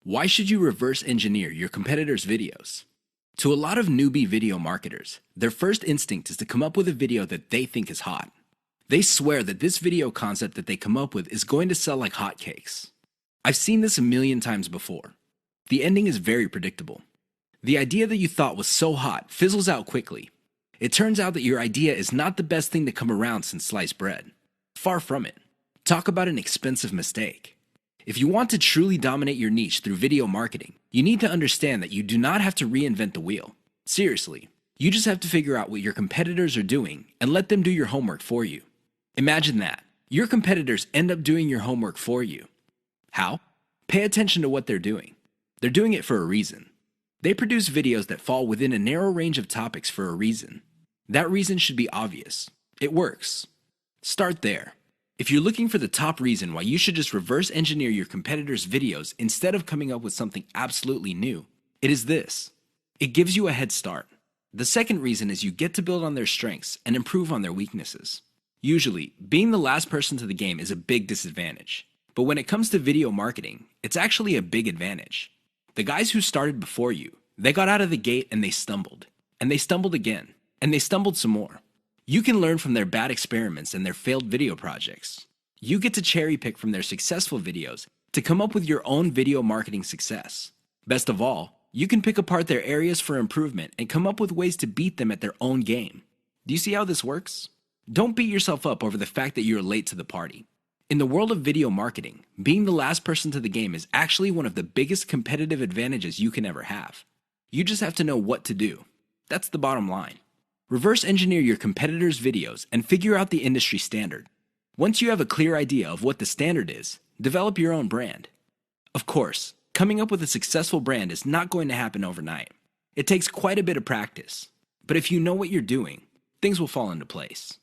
Why should you reverse engineer your competitors' videos? To a lot of newbie video marketers, their first instinct is to come up with a video that they think is hot. They swear that this video concept that they come up with is going to sell like hotcakes. I've seen this a million times before. The ending is very predictable. The idea that you thought was so hot fizzles out quickly. It turns out that your idea is not the best thing to come around since sliced bread. Far from it. Talk about an expensive mistake. If you want to truly dominate your niche through video marketing, you need to understand that you do not have to reinvent the wheel. Seriously, you just have to figure out what your competitors are doing and let them do your homework for you. Imagine that. Your competitors end up doing your homework for you. How? Pay attention to what they're doing. They're doing it for a reason. They produce videos that fall within a narrow range of topics for a reason. That reason should be obvious. It works. Start there. If you're looking for the top reason why you should just reverse engineer your competitors' videos instead of coming up with something absolutely new, it is this. It gives you a head start. The second reason is you get to build on their strengths and improve on their weaknesses. Usually, being the last person to the game is a big disadvantage. But when it comes to video marketing, it's actually a big advantage. The guys who started before you, they got out of the gate and they stumbled. And they stumbled again. And they stumbled some more. You can learn from their bad experiments and their failed video projects. You get to cherry pick from their successful videos to come up with your own video marketing success. Best of all, you can pick apart their areas for improvement and come up with ways to beat them at their own game. Do you see how this works? Don't beat yourself up over the fact that you're late to the party. In the world of video marketing, being the last person to the game is actually one of the biggest competitive advantages you can ever have. You just have to know what to do. That's the bottom line. Reverse engineer your competitors' videos and figure out the industry standard. Once you have a clear idea of what the standard is, develop your own brand. Of course, coming up with a successful brand is not going to happen overnight. It takes quite a bit of practice. But if you know what you're doing, things will fall into place.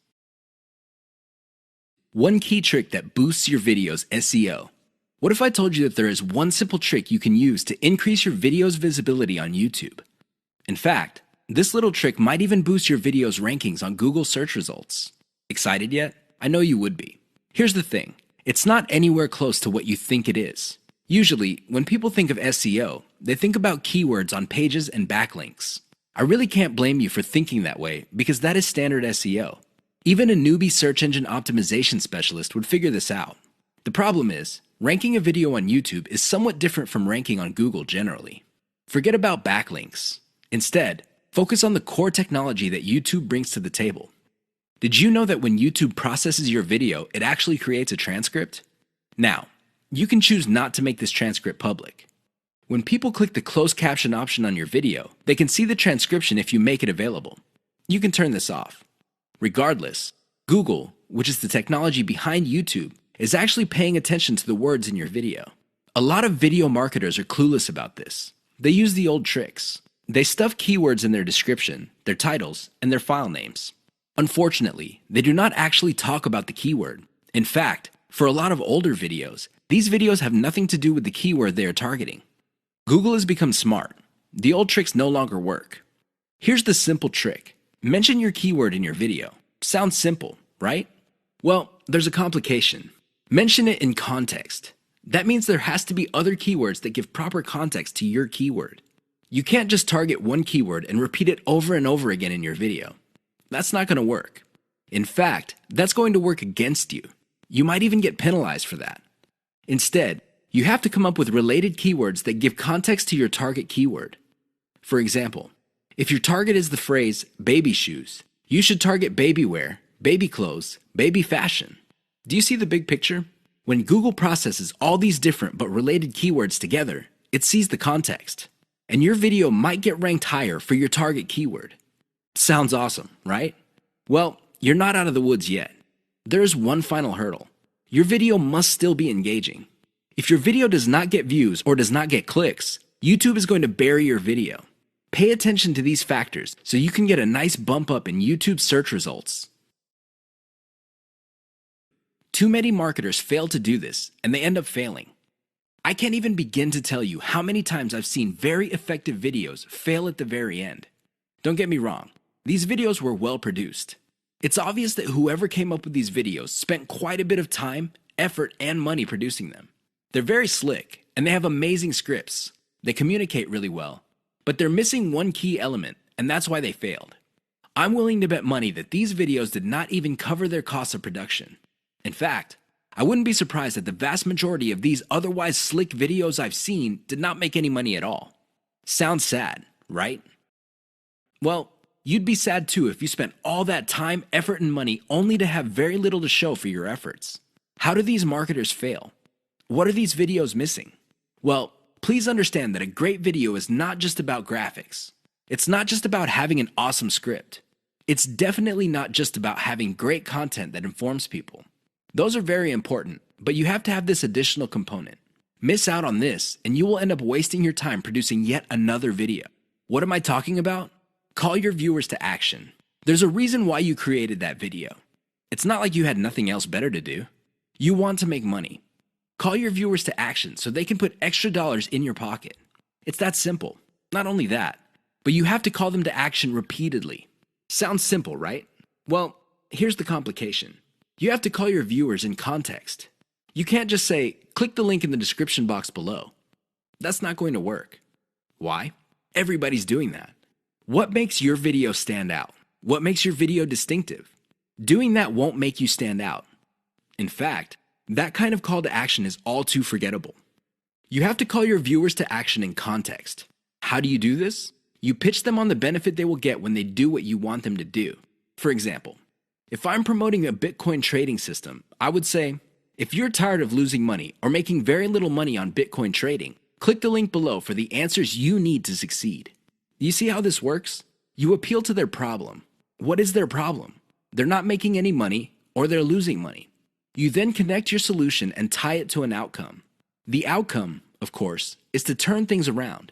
One key trick that boosts your video's SEO. What if I told you that there is one simple trick you can use to increase your video's visibility on YouTube? In fact, this little trick might even boost your video's rankings on Google search results. Excited yet? I know you would be. Here's the thing. It's not anywhere close to what you think it is. Usually, when people think of SEO, they think about keywords on pages and backlinks. I really can't blame you for thinking that way because that is standard SEO. Even a newbie search engine optimization specialist would figure this out. The problem is, ranking a video on YouTube is somewhat different from ranking on Google generally. Forget about backlinks. Instead, focus on the core technology that YouTube brings to the table. Did you know that when YouTube processes your video, it actually creates a transcript? Now, you can choose not to make this transcript public. When people click the closed caption option on your video, they can see the transcription if you make it available. You can turn this off. Regardless, Google, which is the technology behind YouTube, is actually paying attention to the words in your video. A lot of video marketers are clueless about this. They use the old tricks. They stuff keywords in their description, their titles, and their file names. Unfortunately, they do not actually talk about the keyword. In fact, for a lot of older videos, these videos have nothing to do with the keyword they are targeting. Google has become smart. The old tricks no longer work. Here's the simple trick. Mention your keyword in your video. Sounds simple, right? Well, there's a complication. Mention it in context. That means there has to be other keywords that give proper context to your keyword. You can't just target one keyword and repeat it over and over again in your video. That's not going to work. In fact, that's going to work against you. You might even get penalized for that. Instead, you have to come up with related keywords that give context to your target keyword. For example, if your target is the phrase baby shoes, you should target baby wear, baby clothes, baby fashion. Do you see the big picture? When Google processes all these different but related keywords together, it sees the context. And your video might get ranked higher for your target keyword. Sounds awesome, right? Well, you're not out of the woods yet. There is one final hurdle. Your video must still be engaging. If your video does not get views or does not get clicks, YouTube is going to bury your video. Pay attention to these factors so you can get a nice bump up in YouTube search results. Too many marketers fail to do this, and they end up failing. I can't even begin to tell you how many times I've seen very effective videos fail at the very end. Don't get me wrong, these videos were well produced. It's obvious that whoever came up with these videos spent quite a bit of time, effort, and money producing them. They're very slick, and they have amazing scripts. They communicate really well, but they're missing one key element, and that's why they failed. I'm willing to bet money that these videos did not even cover their costs of production. In fact, I wouldn't be surprised that the vast majority of these otherwise slick videos I've seen did not make any money at all. Sounds sad, right? Well, you'd be sad too if you spent all that time, effort, and money only to have very little to show for your efforts. How do these marketers fail? What are these videos missing? Well, please understand that a great video is not just about graphics. It's not just about having an awesome script. It's definitely not just about having great content that informs people. Those are very important, but you have to have this additional component. Miss out on this, and you will end up wasting your time producing yet another video. What am I talking about? Call your viewers to action. There's a reason why you created that video. It's not like you had nothing else better to do. You want to make money. Call your viewers to action so they can put extra dollars in your pocket. It's that simple. Not only that, but you have to call them to action repeatedly. Sounds simple, right? Well, here's the complication. You have to call your viewers in context. You can't just say, click the link in the description box below. That's not going to work. Why? Everybody's doing that. What makes your video stand out? What makes your video distinctive? Doing that won't make you stand out. In fact, that kind of call to action is all too forgettable. You have to call your viewers to action in context. How do you do this? You pitch them on the benefit they will get when they do what you want them to do. For example, if I'm promoting a Bitcoin trading system, I would say, if you're tired of losing money or making very little money on Bitcoin trading, click the link below for the answers you need to succeed. You see how this works? You appeal to their problem. What is their problem? They're not making any money or they're losing money. You then connect your solution and tie it to an outcome. The outcome, of course, is to turn things around.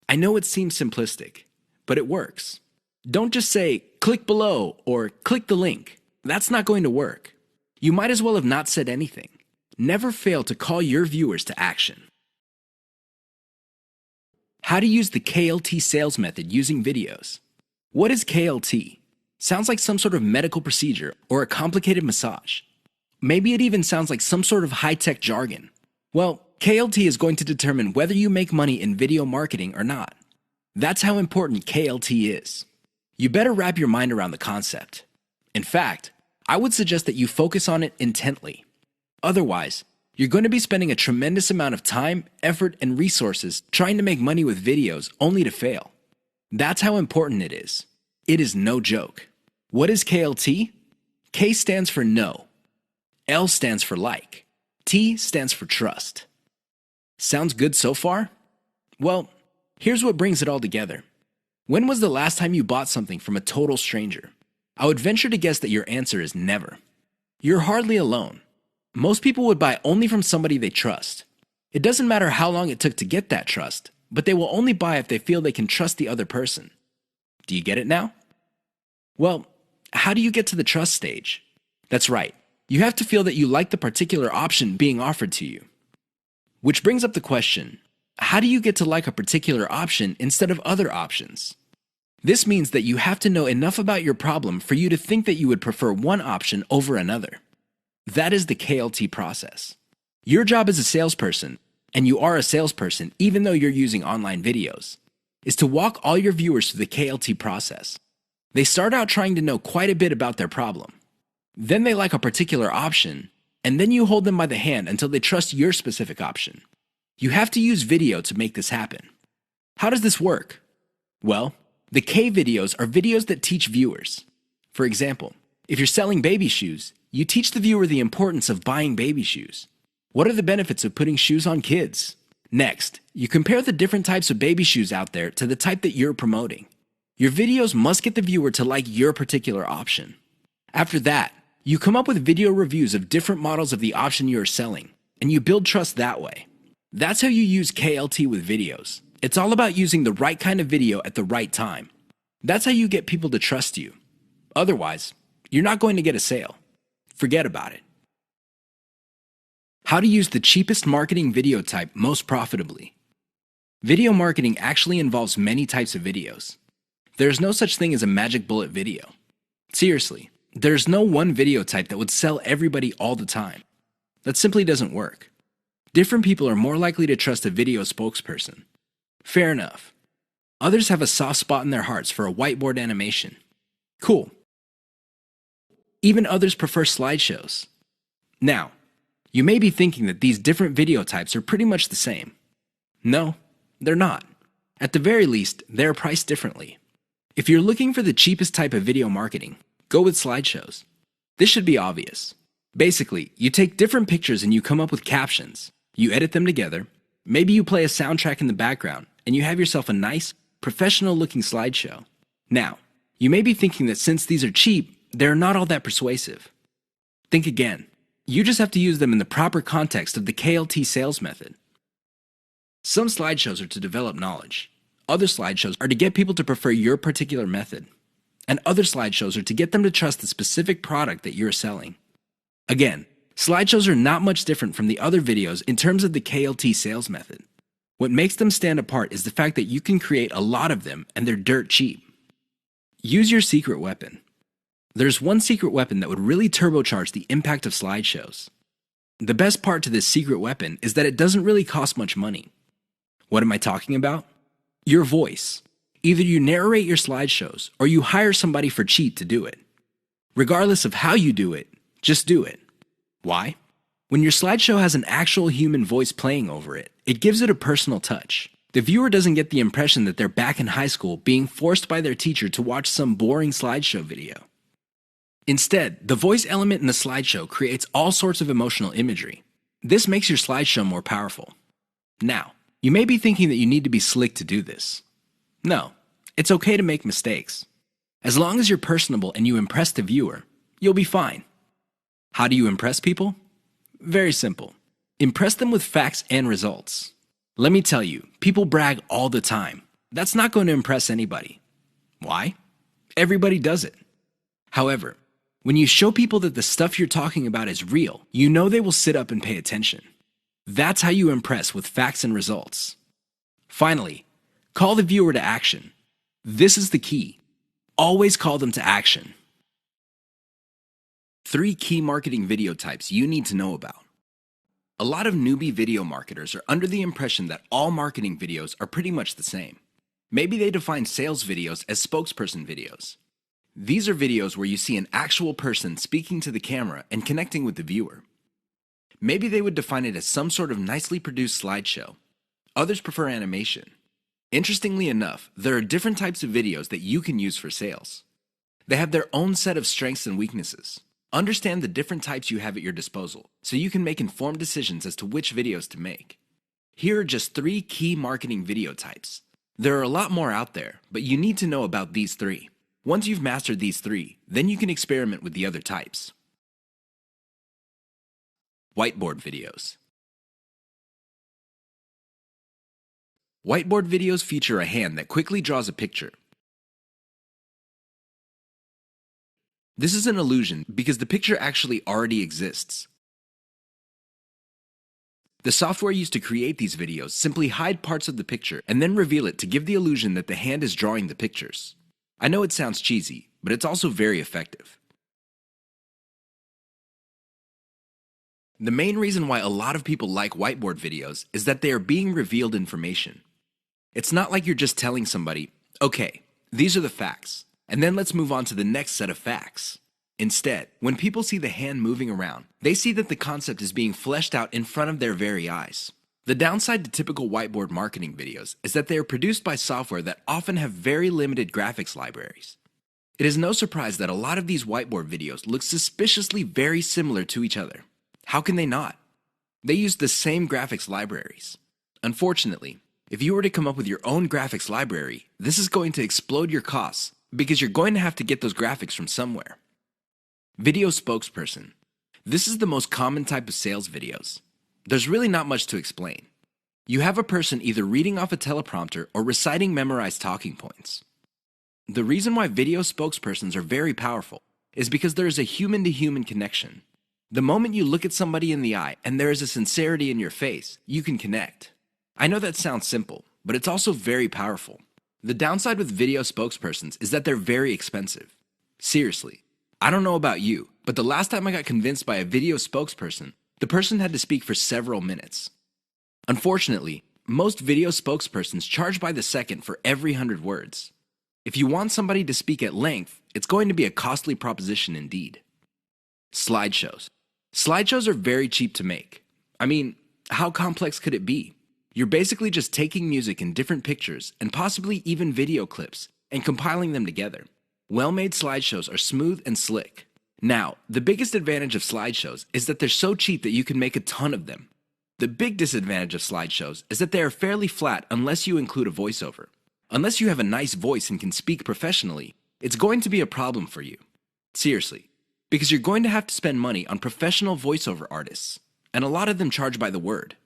I know it seems simplistic, but it works. Don't just say, click below or click the link. That's not going to work. You might as well have not said anything. Never fail to call your viewers to action. How to use the KLT sales method using videos. What is KLT? Sounds like some sort of medical procedure or a complicated massage. Maybe it even sounds like some sort of high-tech jargon. Well, KLT is going to determine whether you make money in video marketing or not. That's how important KLT is. You better wrap your mind around the concept. In fact, I would suggest that you focus on it intently. Otherwise, you're going to be spending a tremendous amount of time, effort, and resources trying to make money with videos only to fail. That's how important it is. It is no joke. What is KLT? K stands for no. L stands for like. T stands for trust. Sounds good so far? Well, here's what brings it all together. When was the last time you bought something from a total stranger? I would venture to guess that your answer is never. You're hardly alone. Most people would buy only from somebody they trust. It doesn't matter how long it took to get that trust, but they will only buy if they feel they can trust the other person. Do you get it now? Well, how do you get to the trust stage? That's right. You have to feel that you like the particular option being offered to you. Which brings up the question, how do you get to like a particular option instead of other options? This means that you have to know enough about your problem for you to think that you would prefer one option over another. That is the KLT process. Your job as a salesperson, and you are a salesperson even though you're using online videos, is to walk all your viewers through the KLT process. They start out trying to know quite a bit about their problem. Then they like a particular option, and then you hold them by the hand until they trust your specific option. You have to use video to make this happen. How does this work? Well, the K videos are videos that teach viewers. For example, if you're selling baby shoes, you teach the viewer the importance of buying baby shoes. What are the benefits of putting shoes on kids? Next, you compare the different types of baby shoes out there to the type that you're promoting. Your videos must get the viewer to like your particular option. After that, you come up with video reviews of different models of the option you are selling, and you build trust that way. That's how you use KLT with videos. It's all about using the right kind of video at the right time. That's how you get people to trust you. Otherwise, you're not going to get a sale. Forget about it. How to use the cheapest marketing video type most profitably. Video marketing actually involves many types of videos. There's no such thing as a magic bullet video. Seriously, there's no one video type that would sell everybody all the time. That simply doesn't work. Different people are more likely to trust a video spokesperson. Fair enough. Others have a soft spot in their hearts for a whiteboard animation. Cool. Even others prefer slideshows. Now, you may be thinking that these different video types are pretty much the same. No, they're not. At the very least, they're priced differently. If you're looking for the cheapest type of video marketing, go with slideshows. This should be obvious. Basically, you take different pictures and you come up with captions. You edit them together. Maybe you play a soundtrack in the background, and you have yourself a nice, professional-looking slideshow. Now, you may be thinking that since these are cheap, they're not all that persuasive. Think again. You just have to use them in the proper context of the KLT sales method. Some slideshows are to develop knowledge. Other slideshows are to get people to prefer your particular method. And other slideshows are to get them to trust the specific product that you're selling. Again, slideshows are not much different from the other videos in terms of the KLT sales method. What makes them stand apart is the fact that you can create a lot of them and they're dirt cheap. Use your secret weapon. There's one secret weapon that would really turbocharge the impact of slideshows. The best part to this secret weapon is that it doesn't really cost much money. What am I talking about? Your voice. Either you narrate your slideshows or you hire somebody for cheap to do it. Regardless of how you do it, just do it. Why? When your slideshow has an actual human voice playing over it, it gives it a personal touch. The viewer doesn't get the impression that they're back in high school being forced by their teacher to watch some boring slideshow video. Instead, the voice element in the slideshow creates all sorts of emotional imagery. This makes your slideshow more powerful. Now, you may be thinking that you need to be slick to do this. No, it's okay to make mistakes. As long as you're personable and you impress the viewer, you'll be fine. How do you impress people? Very simple. Impress them with facts and results. Let me tell you, people brag all the time. That's not going to impress anybody. Why? Everybody does it. However, when you show people that the stuff you're talking about is real, you know they will sit up and pay attention. That's how you impress with facts and results. Finally, call the viewer to action. This is the key. Always call them to action. 3 key marketing video types you need to know about. A lot of newbie video marketers are under the impression that all marketing videos are pretty much the same. Maybe they define sales videos as spokesperson videos. These are videos where you see an actual person speaking to the camera and connecting with the viewer. Maybe they would define it as some sort of nicely produced slideshow. Others prefer animation. Interestingly enough, there are different types of videos that you can use for sales. They have their own set of strengths and weaknesses. Understand the different types you have at your disposal so you can make informed decisions as to which videos to make. Here are just 3 key marketing video types. There are a lot more out there, but you need to know about these 3. Once you've mastered these 3, then you can experiment with the other types. Whiteboard videos. Whiteboard videos feature a hand that quickly draws a picture. This is an illusion because the picture actually already exists. The software used to create these videos simply hide parts of the picture and then reveal it to give the illusion that the hand is drawing the pictures. I know it sounds cheesy, but it's also very effective. The main reason why a lot of people like whiteboard videos is that they are being revealed information. It's not like you're just telling somebody, okay, these are the facts, and then let's move on to the next set of facts. Instead, when people see the hand moving around, they see that the concept is being fleshed out in front of their very eyes. The downside to typical whiteboard marketing videos is that they are produced by software that often have very limited graphics libraries. It is no surprise that a lot of these whiteboard videos look suspiciously very similar to each other. How can they not? They use the same graphics libraries. Unfortunately, if you were to come up with your own graphics library, this is going to explode your costs because you're going to have to get those graphics from somewhere. Video spokesperson. This is the most common type of sales videos. There's really not much to explain. You have a person either reading off a teleprompter or reciting memorized talking points. The reason why video spokespersons are very powerful is because there is a human-to-human connection. The moment you look at somebody in the eye and there is a sincerity in your face, you can connect. I know that sounds simple, but it's also very powerful. The downside with video spokespersons is that they're very expensive. Seriously, I don't know about you, but the last time I got convinced by a video spokesperson, the person had to speak for several minutes. Unfortunately, most video spokespersons charge by the second for every 100 words. If you want somebody to speak at length, it's going to be a costly proposition indeed. Slideshows. Slideshows are very cheap to make. I mean, how complex could it be? You're basically just taking music in different pictures and possibly even video clips and compiling them together. Well-made slideshows are smooth and slick. Now, the biggest advantage of slideshows is that they're so cheap that you can make a ton of them. The big disadvantage of slideshows is that they are fairly flat unless you include a voiceover. Unless you have a nice voice and can speak professionally, it's going to be a problem for you. Seriously, because you're going to have to spend money on professional voiceover artists, and a lot of them charge by the word.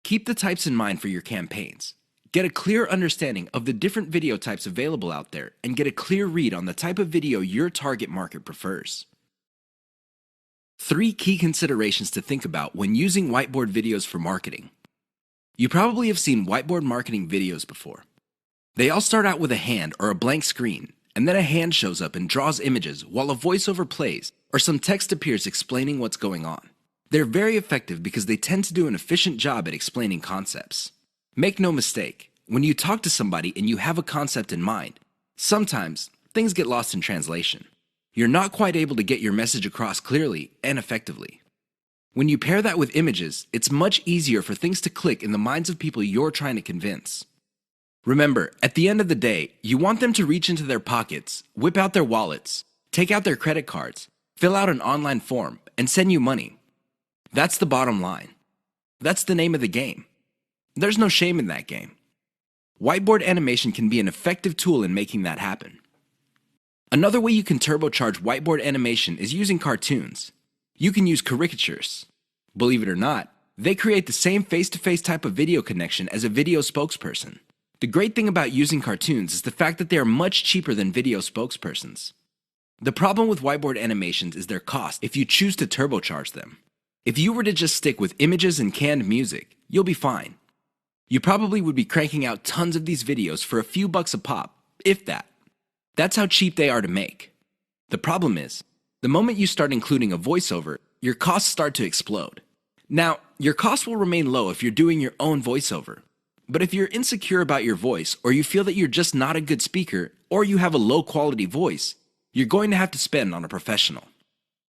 Keep the types in mind for your campaigns. Get a clear understanding of the different video types available out there and get a clear read on the type of video your target market prefers. 3 key considerations to think about when using whiteboard videos for marketing. You probably have seen whiteboard marketing videos before. They all start out with a hand or a blank screen, and then a hand shows up and draws images while a voiceover plays or some text appears explaining what's going on. They're very effective because they tend to do an efficient job at explaining concepts. Make no mistake, when you talk to somebody and you have a concept in mind, sometimes things get lost in translation. You're not quite able to get your message across clearly and effectively. When you pair that with images, it's much easier for things to click in the minds of people you're trying to convince. Remember, at the end of the day, you want them to reach into their pockets, whip out their wallets, take out their credit cards, fill out an online form, and send you money. That's the bottom line. That's the name of the game. There's no shame in that game. Whiteboard animation can be an effective tool in making that happen. Another way you can turbocharge whiteboard animation is using cartoons. You can use caricatures. Believe it or not, they create the same face-to-face type of video connection as a video spokesperson. The great thing about using cartoons is the fact that they are much cheaper than video spokespersons. The problem with whiteboard animations is their cost if you choose to turbocharge them. If you were to just stick with images and canned music, you'll be fine. You probably would be cranking out tons of these videos for a few bucks a pop, if that. That's how cheap they are to make. The problem is, the moment you start including a voiceover, your costs start to explode. Now, your costs will remain low if you're doing your own voiceover. But if you're insecure about your voice, or you feel that you're just not a good speaker, or you have a low quality voice, you're going to have to spend on a professional.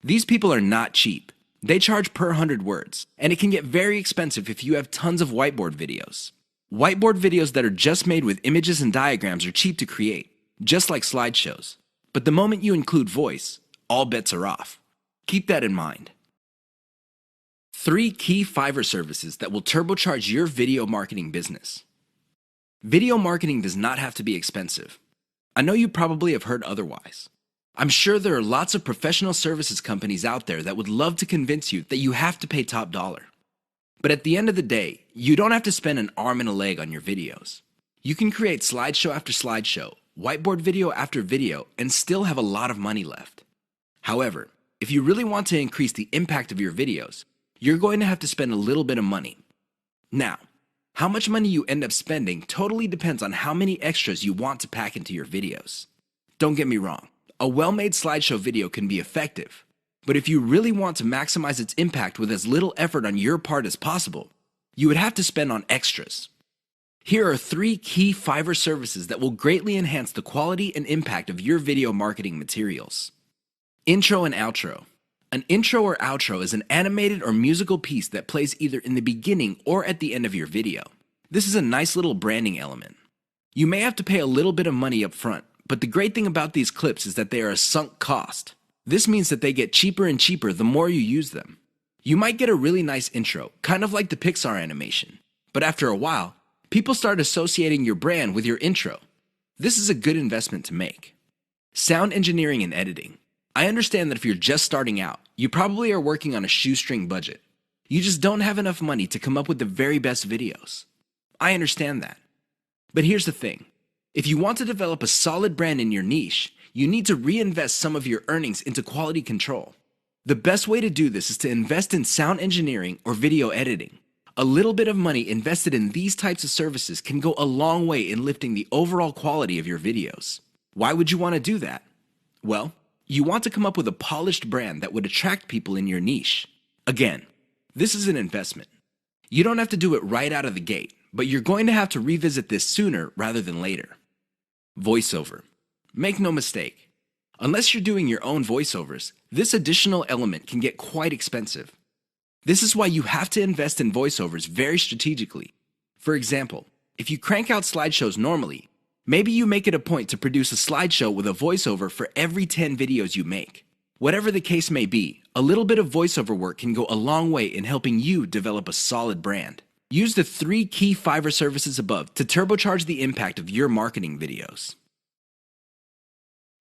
These people are not cheap. They charge per 100 words, and it can get very expensive if you have tons of whiteboard videos. Whiteboard videos that are just made with images and diagrams are cheap to create, just like slideshows. But the moment you include voice, all bets are off. Keep that in mind. 3 key Fiverr services that will turbocharge your video marketing business. Video marketing does not have to be expensive. I know you probably have heard otherwise. I'm sure there are lots of professional services companies out there that would love to convince you that you have to pay top dollar. But at the end of the day, you don't have to spend an arm and a leg on your videos. You can create slideshow after slideshow, whiteboard video after video, and still have a lot of money left. However, if you really want to increase the impact of your videos, you're going to have to spend a little bit of money. Now, how much money you end up spending totally depends on how many extras you want to pack into your videos. Don't get me wrong. A well-made slideshow video can be effective, but if you really want to maximize its impact with as little effort on your part as possible, you would have to spend on extras. Here are 3 key Fiverr services that will greatly enhance the quality and impact of your video marketing materials. Intro and outro. An intro or outro is an animated or musical piece that plays either in the beginning or at the end of your video. This is a nice little branding element. You may have to pay a little bit of money up front, but the great thing about these clips is that they are a sunk cost. This means that they get cheaper and cheaper the more you use them. You might get a really nice intro, kind of like the Pixar animation, but after a while, people start associating your brand with your intro. This is a good investment to make. Sound engineering and editing. I understand that if you're just starting out, you probably are working on a shoestring budget. You just don't have enough money to come up with the very best videos. I understand that. But here's the thing. If you want to develop a solid brand in your niche, you need to reinvest some of your earnings into quality control. The best way to do this is to invest in sound engineering or video editing. A little bit of money invested in these types of services can go a long way in lifting the overall quality of your videos. Why would you want to do that? Well, you want to come up with a polished brand that would attract people in your niche. Again, this is an investment. You don't have to do it right out of the gate, but you're going to have to revisit this sooner rather than later. Voiceover. Make no mistake. Unless you're doing your own voiceovers, this additional element can get quite expensive. This is why you have to invest in voiceovers very strategically. For example, if you crank out slideshows normally, maybe you make it a point to produce a slideshow with a voiceover for every 10 videos you make. Whatever the case may be, a little bit of voiceover work can go a long way in helping you develop a solid brand. Use the 3 key Fiverr services above to turbocharge the impact of your marketing videos.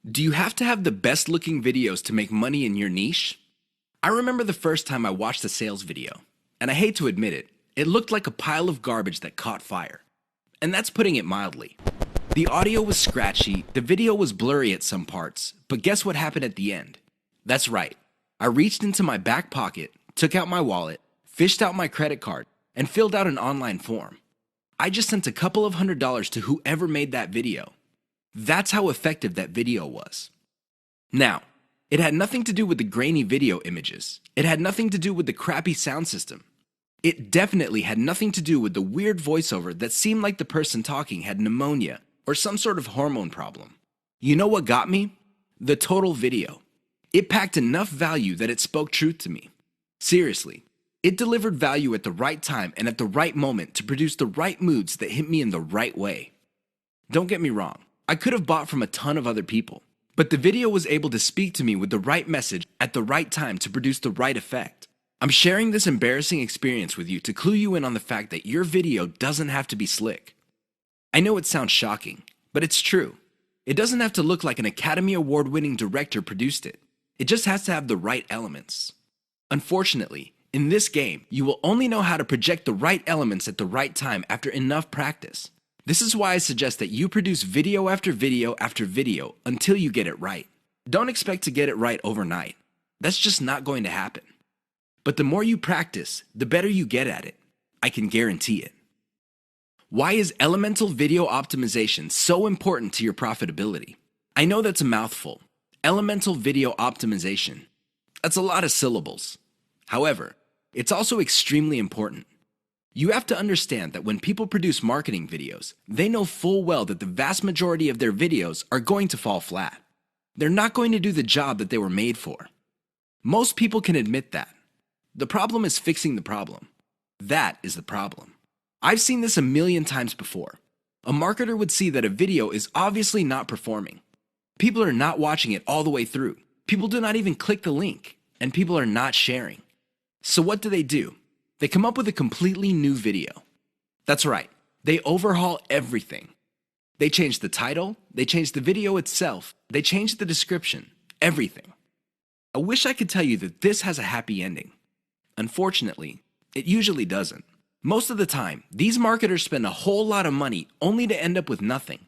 Do you have to have the best looking videos to make money in your niche? I remember the first time I watched a sales video, and I hate to admit it, it looked like a pile of garbage that caught fire. And that's putting it mildly. The audio was scratchy, the video was blurry at some parts, but guess what happened at the end? That's right. I reached into my back pocket, took out my wallet, fished out my credit card, and filled out an online form. I just sent a couple of $100s to whoever made that video. That's how effective that video was. Now, it had nothing to do with the grainy video images. It had nothing to do with the crappy sound system. It definitely had nothing to do with the weird voiceover that seemed like the person talking had pneumonia or some sort of hormone problem. You know what got me? The total video. It packed enough value that it spoke truth to me. Seriously, it delivered value at the right time and at the right moment to produce the right moods that hit me in the right way. Don't get me wrong, I could have bought from a ton of other people, but the video was able to speak to me with the right message at the right time to produce the right effect. I'm sharing this embarrassing experience with you to clue you in on the fact that your video doesn't have to be slick. I know it sounds shocking, but it's true. It doesn't have to look like an Academy Award-winning director produced it. It just has to have the right elements. Unfortunately, in this game, you will only know how to project the right elements at the right time after enough practice. This is why I suggest that you produce video after video after video until you get it right. Don't expect to get it right overnight. That's just not going to happen. But the more you practice, the better you get at it. I can guarantee it. Why is elemental video optimization so important to your profitability? I know that's a mouthful. Elemental video optimization. That's a lot of syllables. However, it's also extremely important. You have to understand that when people produce marketing videos, they know full well that the vast majority of their videos are going to fall flat. They're not going to do the job that they were made for. Most people can admit that. The problem is fixing the problem. That is the problem. I've seen this a million times before. A marketer would see that a video is obviously not performing. People are not watching it all the way through. People do not even click the link, and people are not sharing. So what do? They come up with a completely new video. That's right, they overhaul everything. They change the title, they change the video itself, they change the description, everything. I wish I could tell you that this has a happy ending. Unfortunately, it usually doesn't. Most of the time, these marketers spend a whole lot of money only to end up with nothing.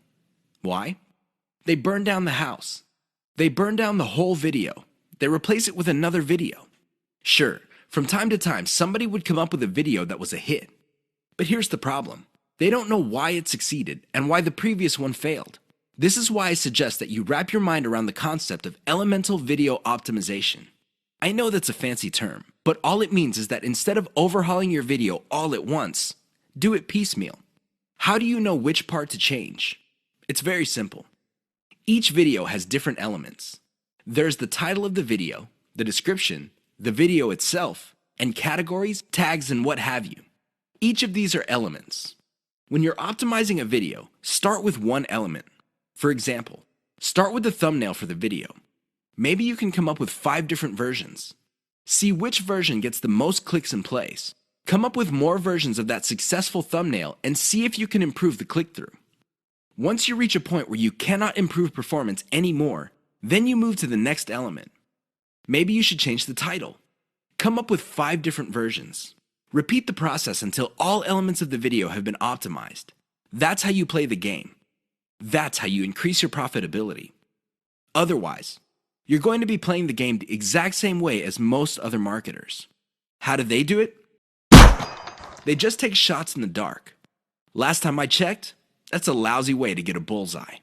Why? They burn down the house. They burn down the whole video. They replace it with another video. Sure, from time to time, somebody would come up with a video that was a hit. But here's the problem. They don't know why it succeeded and why the previous one failed. This is why I suggest that you wrap your mind around the concept of elemental video optimization. I know that's a fancy term, but all it means is that instead of overhauling your video all at once, do it piecemeal. How do you know which part to change? It's very simple. Each video has different elements. There's the title of the video, the description, the video itself, and categories, tags, and what have you. Each of these are elements. When you're optimizing a video, start with one element. For example, start with the thumbnail for the video. Maybe you can come up with 5 different versions. See which version gets the most clicks and plays. Come up with more versions of that successful thumbnail and see if you can improve the click-through. Once you reach a point where you cannot improve performance anymore, then you move to the next element. Maybe you should change the title. Come up with 5 different versions. Repeat the process until all elements of the video have been optimized. That's how you play the game. That's how you increase your profitability. Otherwise, you're going to be playing the game the exact same way as most other marketers. How do they do it? They just take shots in the dark. Last time I checked, that's a lousy way to get a bullseye.